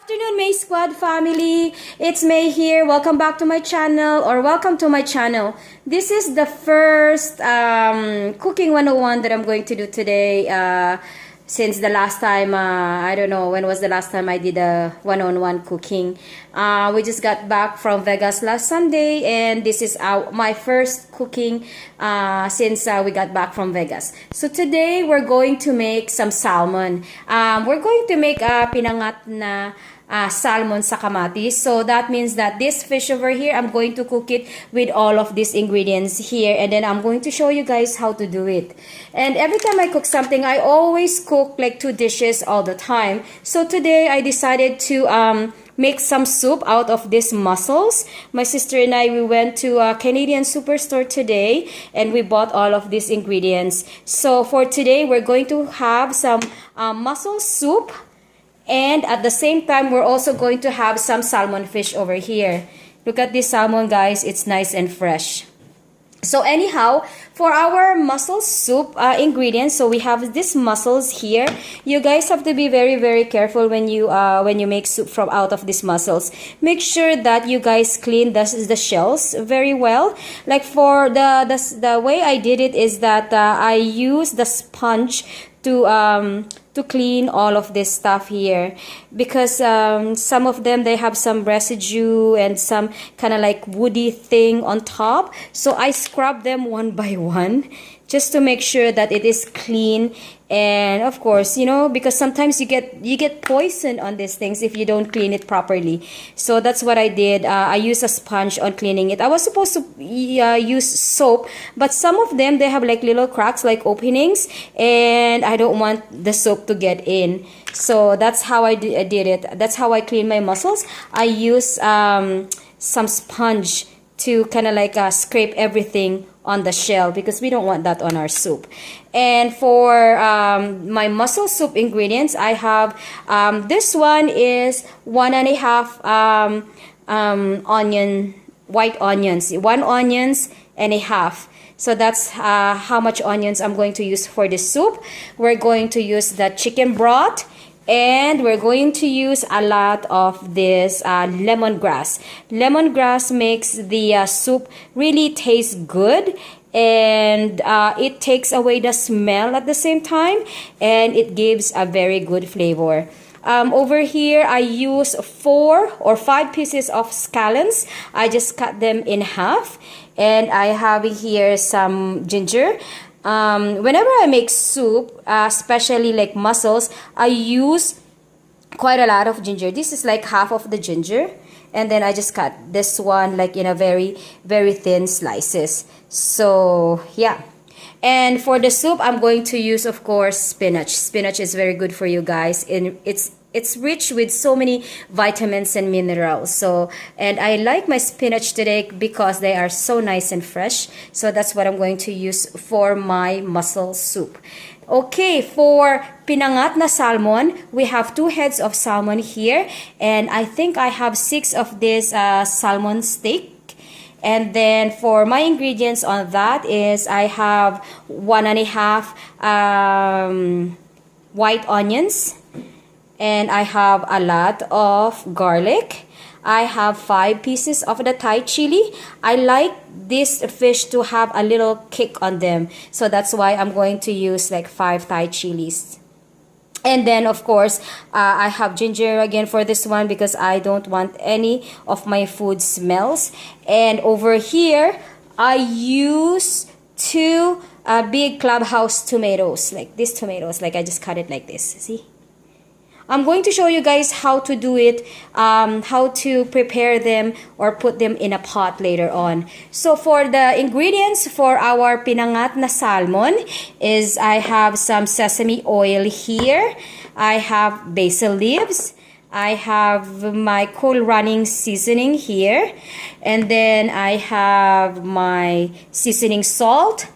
Afternoon, May Squad family. It's May here. Welcome back to my channel, or welcome to my channel. This is the first cooking 101 that I'm going to do today. Since the last time, I don't know when was the last time I did a one-on-one cooking. We just got back from Vegas last Sunday, and this is my first cooking since we got back from Vegas. So today we're going to make some salmon. We're going to make a pinangat na salmon sa kamatis. So that means that this fish over here, I'm going to cook it with all of these ingredients here, and then I'm going to show you guys how to do it. And every time I cook something, I always cook like 2 dishes all the time. So today I decided to make some soup out of these mussels. My sister and I, we went to a Canadian superstore today, and we bought all of these ingredients. So for today, we're going to have some mussel soup. And at the same time, we're also going to have some salmon fish over here. Look at this salmon, guys. It's nice and fresh. So anyhow, for our mussel soup ingredients, so we have these mussels here. You guys have to be very, very careful when you make soup from out of these mussels. Make sure that you guys clean the shells very well. Like for the way I did it is that I used the sponge to clean all of this stuff here, because some of them, they have some residue and some kind of like woody thing on top. So I scrub them one by one just to make sure that it is clean. And of course, you know, because sometimes you get poison on these things if you don't clean it properly. So that's what I did. I used a sponge on cleaning it. I was supposed to use soap, but some of them, they have like little cracks, like openings, and I don't want the soap to get in. So that's how I did it. That's how I clean my mussels. I use some sponge to kind of like scrape everything on the shell, because we don't want that on our soup. And for my mussel soup ingredients, I have this one is 1.5 white onions, 1 onions and a half. So that's how much onions I'm going to use for this soup. We're going to use the chicken broth, and we're going to use a lot of this lemongrass. Lemongrass makes the soup really taste good, and it takes away the smell at the same time, and it gives a very good flavor. Over here, I use 4 or 5 pieces of scallions. I just cut them in half, and I have here some ginger. Whenever I make soup, especially like mussels, I use quite a lot of ginger. This is like half of the ginger, and then I just cut this one like in a very, very thin slices. So yeah. And for the soup, I'm going to use, of course, spinach. Spinach is very good for you guys, and it's rich with so many vitamins and minerals. So, and I like my spinach today because they are so nice and fresh. So that's what I'm going to use for my mussel soup. Okay, for pinangat na salmon, we have 2 heads of salmon here, and I think I have 6 of this salmon steak. And then for my ingredients on that is I have 1.5 white onions, and I have a lot of garlic. I have 5 pieces of the Thai chili. I like this fish to have a little kick on them, so that's why I'm going to use like 5 Thai chilies. And then, of course, I have ginger again for this one, because I don't want any of my food smells. And over here, I use 2 big clubhouse tomatoes, like these tomatoes. Like I just cut it like this, see? I'm going to show you guys how to do it, how to prepare them or put them in a pot later on. So for the ingredients for our pinangat na salmon is I have some sesame oil here. I have basil leaves. I have my Cool Running seasoning here. And then I have my seasoning salt,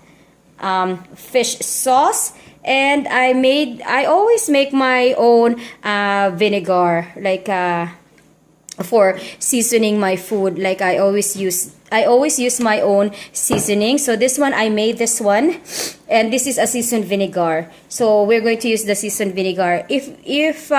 fish sauce. And I always make my own vinegar, like for seasoning my food. Like I always use my own seasoning. So this one, I made this one, and this is a seasoned vinegar. So we're going to use the seasoned vinegar. If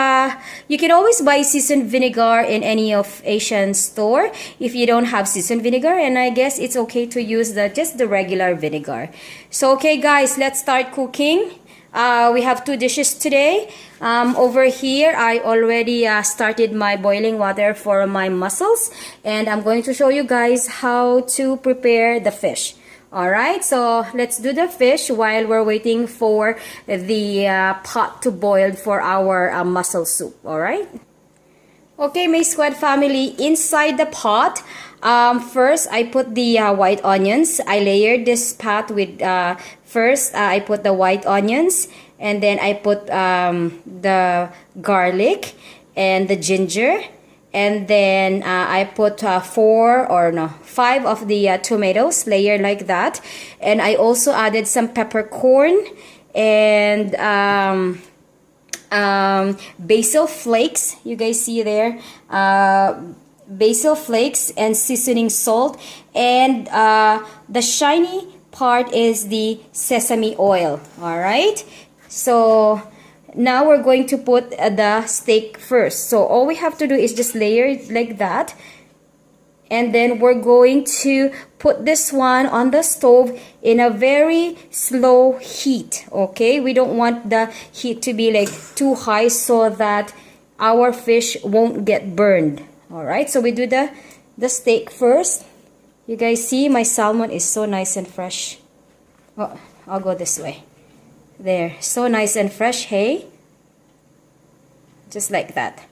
you can always buy seasoned vinegar in any of Asian store if you don't have seasoned vinegar, and I guess it's okay to use just the regular vinegar. So okay guys, let's start cooking. We have 2 dishes today. Over here, I already started my boiling water for my mussels, and I'm going to show you guys how to prepare the fish. Alright, so let's do the fish while we're waiting for the pot to boil for our mussel soup. Alright? Okay, my squad family, inside the pot, first I put the white onions. I layered this pot with, first I put the white onions, and then I put the garlic and the ginger, and then I put 5 of the tomatoes, layered like that, and I also added some peppercorn and basil flakes. You guys see there, basil flakes and seasoning salt, and the shiny part is the sesame oil. All right, so now we're going to put the steak first. So all we have to do is just layer it like that, and then we're going to put this one on the stove in a very slow heat. Okay, we don't want the heat to be like too high so that our fish won't get burned. All right, so we do the steak first. You guys see my salmon is so nice and fresh. Oh, I'll go this way. There, so nice and fresh, hey? Just like that.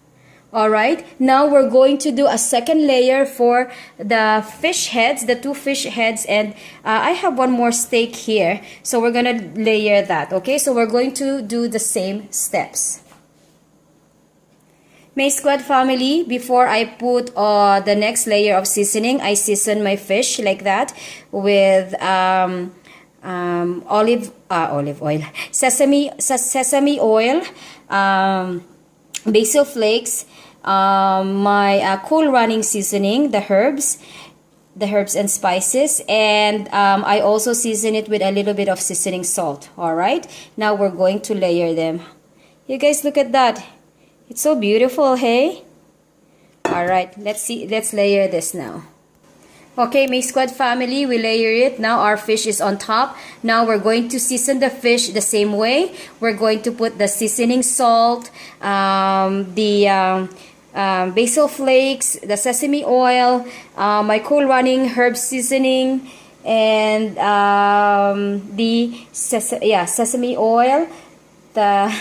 Alright, now we're going to do a second layer for the fish heads, the 2 fish heads, and I have one more steak here, so we're gonna layer that. Okay, so we're going to do the same steps. My squad family, before I put the next layer of seasoning, I season my fish like that with olive oil, sesame oil, basil flakes, my cool running seasoning, the herbs and spices, and I also season it with a little bit of seasoning salt. All right, now we're going to layer them. You guys look at that, it's so beautiful, hey? All right, let's layer this now. Okay, my squad family, we layer it. Now our fish is on top. Now we're going to season the fish the same way. We're going to put the seasoning salt, the basil flakes, the sesame oil, my cool running herb seasoning, and the sesame oil, the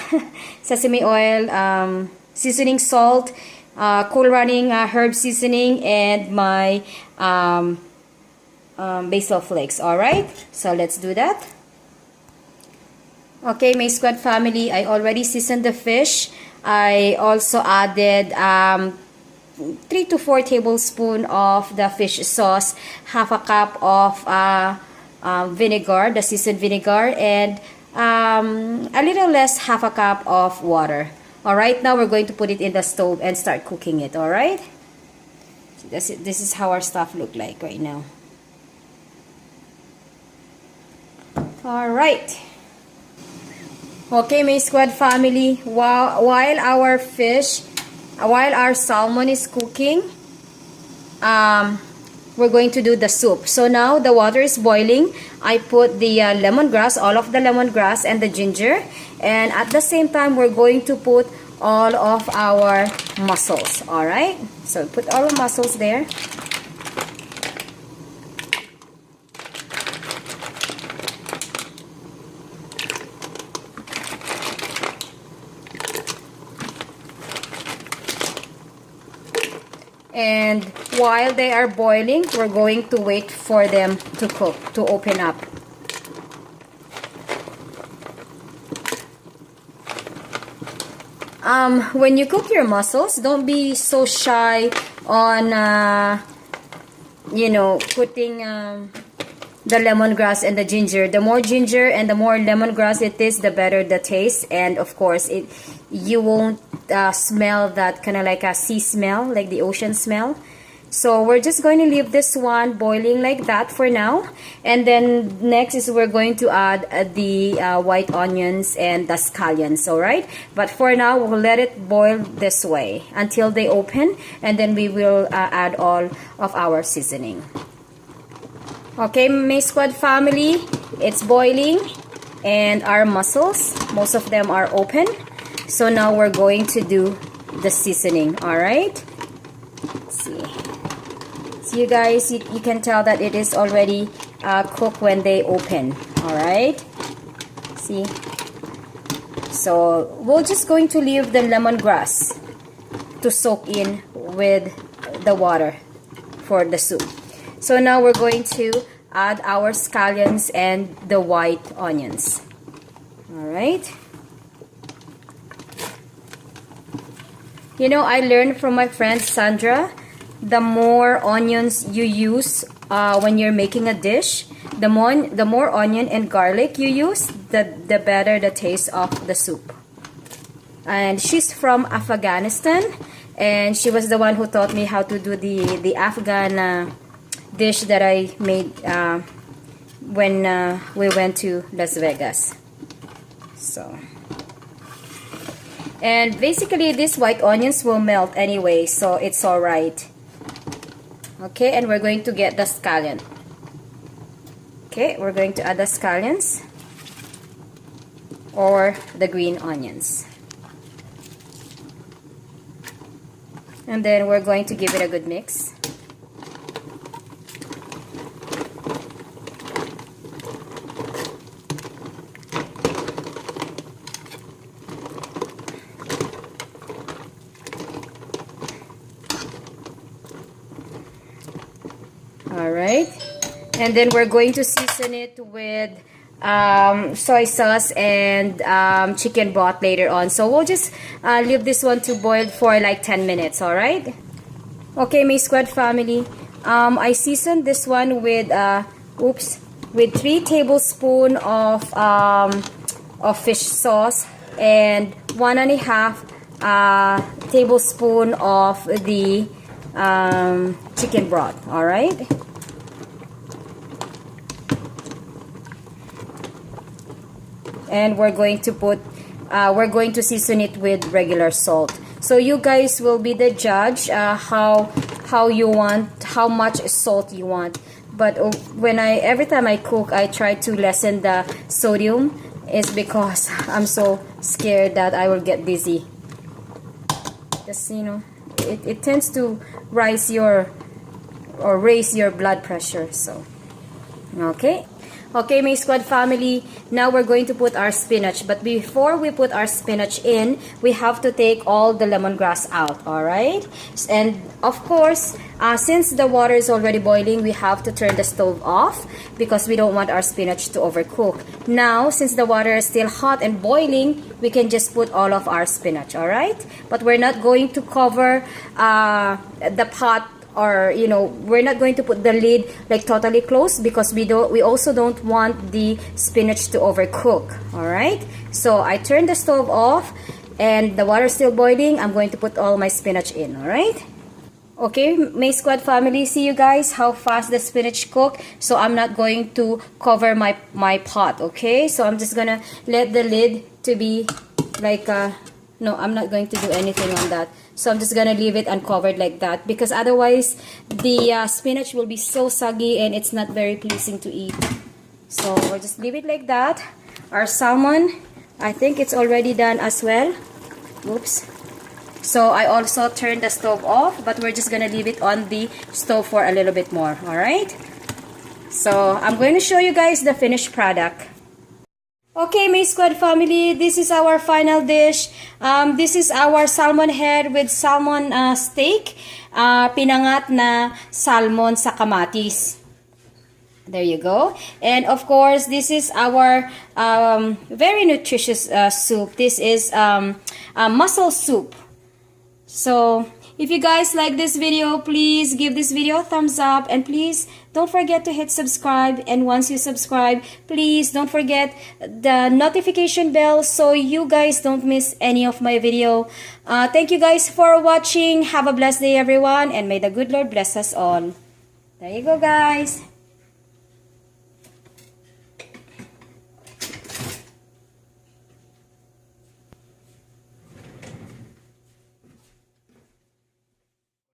sesame oil, seasoning salt, cool running herb seasoning, and my basil flakes. All right, so let's do that. Okay, my squad family, I already seasoned the fish. I also added 3 to 4 tablespoons of the fish sauce, half a cup of vinegar, the seasoned vinegar, and a little less, half a cup of water. All right, now we're going to put it in the stove and start cooking it. All right, this is how our stuff look like right now. All right. Okay, my squad family, while our salmon is cooking, we're going to do the soup. So now the water is boiling. I put the lemongrass, all of the lemongrass and the ginger, and at the same time we're going to put all of our mussels. All right, so put all the mussels there. And while they are boiling, we're going to wait for them to cook, to open up. When you cook your mussels, don't be so shy on, putting the lemongrass and the ginger. The more ginger and the more lemongrass it is, the better the taste. And of course, you won't smell, that kind of like a sea smell, like the ocean smell. So we're just going to leave this one boiling like that for now. And then next is we're going to add the white onions and the scallions, alright? But for now, we'll let it boil this way until they open. And then we will add all of our seasoning. Okay, my squad family, it's boiling. And our mussels, most of them are open. So now we're going to do the seasoning, alright? Let's see. So you guys, you can tell that it is already cooked when they open, alright? See? So we're just going to leave the lemongrass to soak in with the water for the soup. So now we're going to add our scallions and the white onions. Alright? You know, I learned from my friend Sandra, the more onions you use when you're making a dish, the more onion and garlic you use, the better the taste of the soup. And she's from Afghanistan, and she was the one who taught me how to do the Afghan dish that I made when we went to Las Vegas. So, and basically these white onions will melt anyway, so it's alright. Okay, and we're going to get the scallion. Okay, we're going to add the scallions or the green onions. And then we're going to give it a good mix. Alright, and then we're going to season it with soy sauce and chicken broth later on. So we'll just leave this one to boil for like 10 minutes, alright? Okay, my squad family, I seasoned this one with, with 3 tablespoons of fish sauce and 1.5 tablespoon of the chicken broth, alright? And we're going to season it with regular salt. So you guys will be the judge how much salt you want. But every time I cook, I try to lessen the sodium. It's because I'm so scared that I will get dizzy. Just, you know, it tends to raise your blood pressure. So okay. Okay, my squad family, now we're going to put our spinach. But before we put our spinach in, we have to take all the lemongrass out, alright? And of course, since the water is already boiling, we have to turn the stove off because we don't want our spinach to overcook. Now, since the water is still hot and boiling, we can just put all of our spinach, alright? But we're not going to cover the pot, or you know, we're not going to put the lid like totally closed because we also don't want the spinach to overcook. All right, so I turned the stove off and the water is still boiling. I'm going to put all my spinach in. All right, okay, my squad family, see you guys how fast the spinach cook. So I'm not going to cover my pot. Okay, so I'm just gonna let the lid to be like no, I'm not going to do anything on that. So I'm just gonna leave it uncovered like that because otherwise the spinach will be so soggy and it's not very pleasing to eat. So we'll just leave it like that. Our salmon, I think it's already done as well. Oops. So I also turned the stove off, but we're just gonna leave it on the stove for a little bit more. Alright, so I'm going to show you guys the finished product. Okay, my squad family, this is our final dish. This is our salmon head with salmon steak. Pinangat na salmon sa kamatis. There you go. And of course, this is our very nutritious soup. This is mussel soup. So If you guys like this video, please give this video a thumbs up, and please don't forget to hit subscribe. And once you subscribe, please don't forget the notification bell so you guys don't miss any of my video. Thank you guys for watching. Have a blessed day, everyone, and may the good Lord bless us all. There you go, guys.